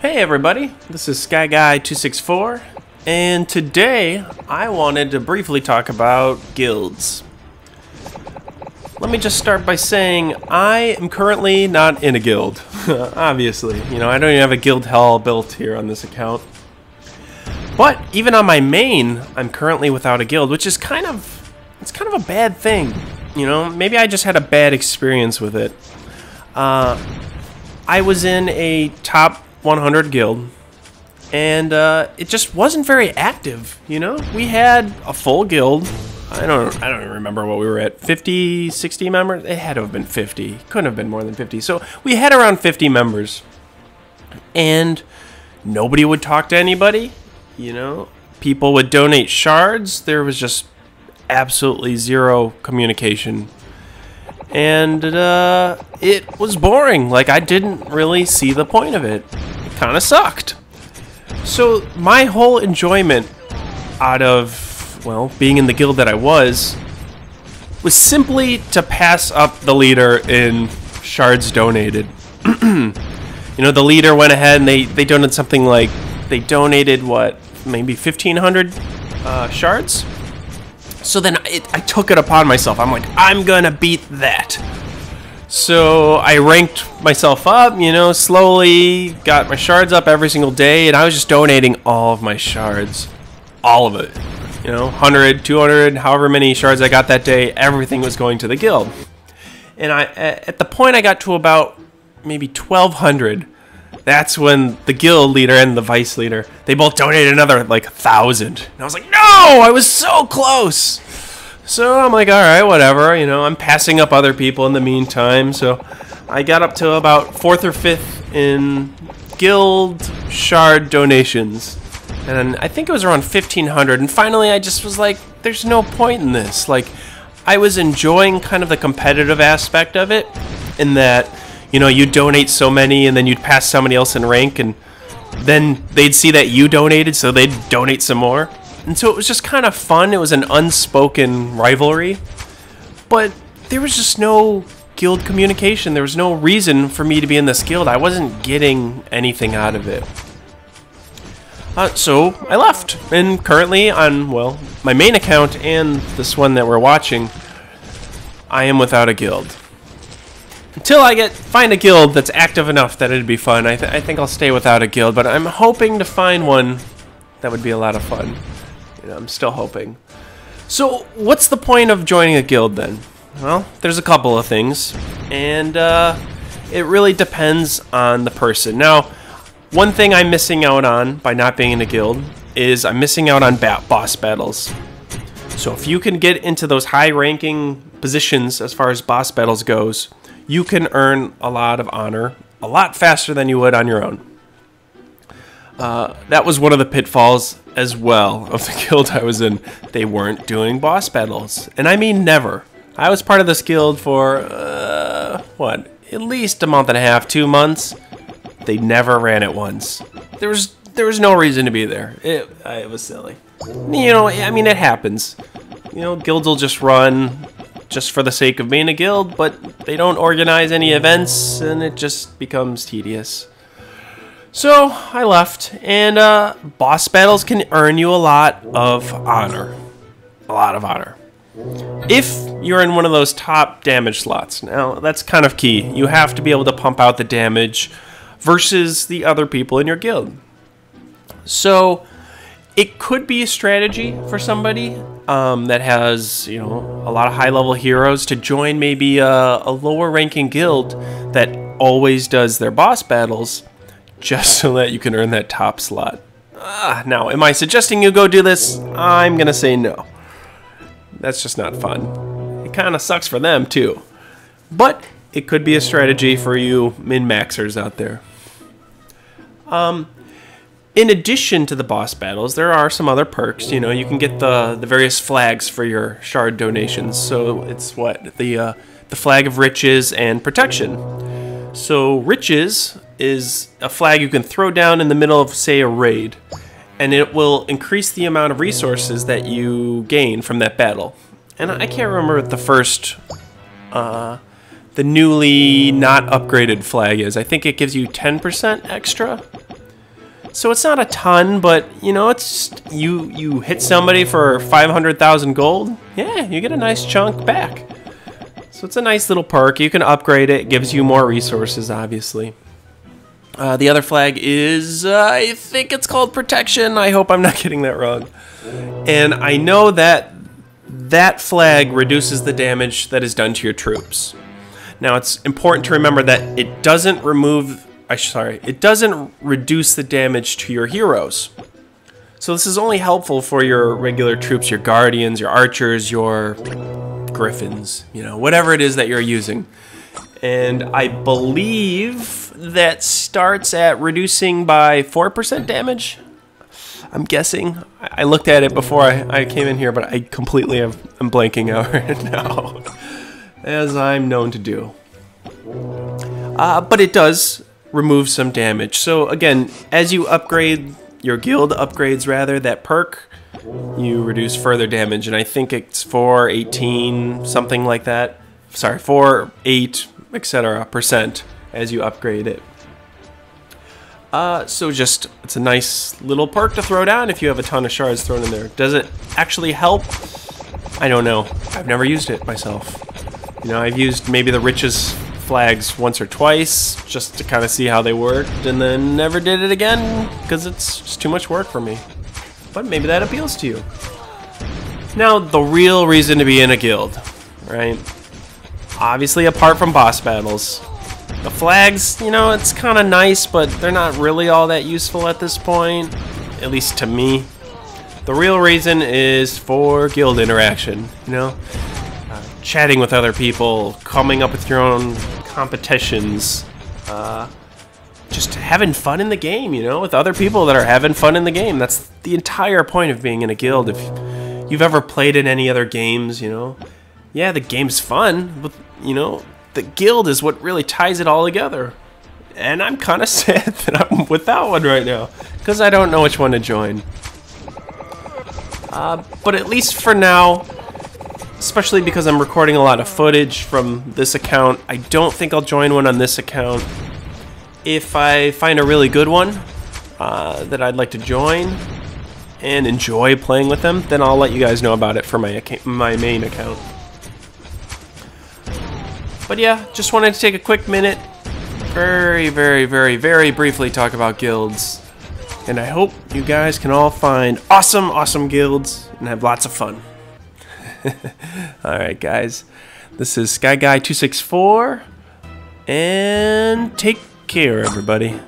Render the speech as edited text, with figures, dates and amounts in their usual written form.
Hey everybody, this is SkyGuy264, and today I wanted to briefly talk about guilds. Let me just start by saying I am currently not in a guild. Obviously, I don't even have a guild hall built here on this account. But even on my main, I'm currently without a guild, which is kind of a bad thing. Maybe I just had a bad experience with it. I was in a top 100 guild, and it just wasn't very active. We had a full guild. I don't even remember what we were at. 50, 60 members? It had to have been 50. Couldn't have been more than 50. So we had around 50 members, and nobody would talk to anybody. People would donate shards. There was just absolutely zero communication. And it was boring. Like, I didn't really see the point of it. It kind of sucked. So my whole enjoyment out of, well, being in the guild that I was simply to pass up the leader in shards donated. The leader went ahead and they donated something like, they donated, what, maybe 1,500 shards? So then I took it upon myself. I'm like, I'm gonna beat that. So I ranked myself up, slowly got my shards up every single day, and I was just donating all of my shards. All of it. 100, 200, however many shards I got that day, everything was going to the guild. And at the point I got to about maybe 1,200, that's when the guild leader and the vice leader, they both donated another, like, 1,000. And I was like, no! I was so close! So I'm like, alright, whatever. I'm passing up other people in the meantime. So I got up to about 4th or 5th in guild shard donations. And I think it was around 1,500. And finally, I just was like, there's no point in this. Like, I was enjoying kind of the competitive aspect of it, in that you donate so many, and then you'd pass somebody else in rank, and then they'd see that you donated, so they'd donate some more. And so it was just kind of fun. It was an unspoken rivalry. But there was just no guild communication. There was no reason for me to be in this guild. I wasn't getting anything out of it. So I left. And currently on, well, my main account and this one that we're watching, I am without a guild. Until I find a guild that's active enough that it'd be fun, I think I'll stay without a guild, but I'm hoping to find one that would be a lot of fun. I'm still hoping. So, what's the point of joining a guild then? Well, there's a couple of things, and it really depends on the person. Now, one thing I'm missing out on by not being in a guild is I'm missing out on boss battles. So if you can get into those high-ranking positions as far as boss battles goes, you can earn a lot of honor a lot faster than you would on your own. That was one of the pitfalls as well of the guild I was in. They weren't doing boss battles. And I mean never. I was part of this guild for, at least a month and a half, 2 months. They never ran it once. There was no reason to be there. It was silly. I mean, it happens. Guilds will just run just for the sake of being a guild, but they don't organize any events, and it just becomes tedious. So I left, and boss battles can earn you a lot of honor. A lot of honor. If you're in one of those top damage slots. Now, that's kind of key. You have to be able to pump out the damage versus the other people in your guild. So it could be a strategy for somebody that has, a lot of high-level heroes to join maybe a lower-ranking guild that always does their boss battles, just so that you can earn that top slot. Now, am I suggesting you go do this? I'm gonna say no. That's just not fun. It kind of sucks for them, too. But it could be a strategy for you min-maxers out there. In addition to the boss battles, there are some other perks. You can get the various flags for your shard donations. So it's the flag of riches and protection. So riches is a flag you can throw down in the middle of, say, a raid, and it will increase the amount of resources that you gain from that battle. And I can't remember what the first, the newly not upgraded flag is. I think it gives you 10% extra. So it's not a ton, but you know, it's just, you hit somebody for 500,000 gold. Yeah, you get a nice chunk back. So it's a nice little perk. You can upgrade it. It gives you more resources, obviously. The other flag is, I think it's called Protection. I hope I'm not getting that wrong. And I know that that flag reduces the damage that is done to your troops. Now, it's important to remember that it doesn't it doesn't reduce the damage to your heroes. So this is only helpful for your regular troops, your guardians, your archers, your griffins, you know, whatever it is that you're using. And I believe that starts at reducing by 4% damage. I'm guessing. I looked at it before I came in here, but I completely am blanking out right now, as I'm known to do. But it does remove some damage. So again, as you upgrade your guild upgrades, rather, that perk, you reduce further damage, and I think it's 4, 18, something like that. Sorry, 4, 8, etc. % as you upgrade it. So just, it's a nice little perk to throw down if you have a ton of shards thrown in there. Does it actually help? I don't know. I've never used it myself. You know, I've used maybe the richest flags once or twice just to kind of see how they worked, and then never did it again because it's just too much work for me. But maybe that appeals to you. Now, the real reason to be in a guild, right? Obviously, apart from boss battles. The flags, you know, it's kind of nice, but they're not really all that useful at this point, at least to me. The real reason is for guild interaction, you know? Chatting with other people, coming up with your own competitions, just having fun in the game, you know, with other people that are having fun in the game. That's the entire point of being in a guild. If you've ever played in any other games, you know, yeah, the game's fun, but, you know, the guild is what really ties it all together. And I'm kind of sad that I'm without one right now, because I don't know which one to join. But at least for now, especially because I'm recording a lot of footage from this account, I don't think I'll join one on this account. If I find a really good one that I'd like to join and enjoy playing with them, then I'll let you guys know about it for my main account. But yeah, just wanted to take a quick minute, very briefly talk about guilds. And I hope you guys can all find awesome guilds and have lots of fun. Alright guys, this is SkyGuy 264, and take care everybody.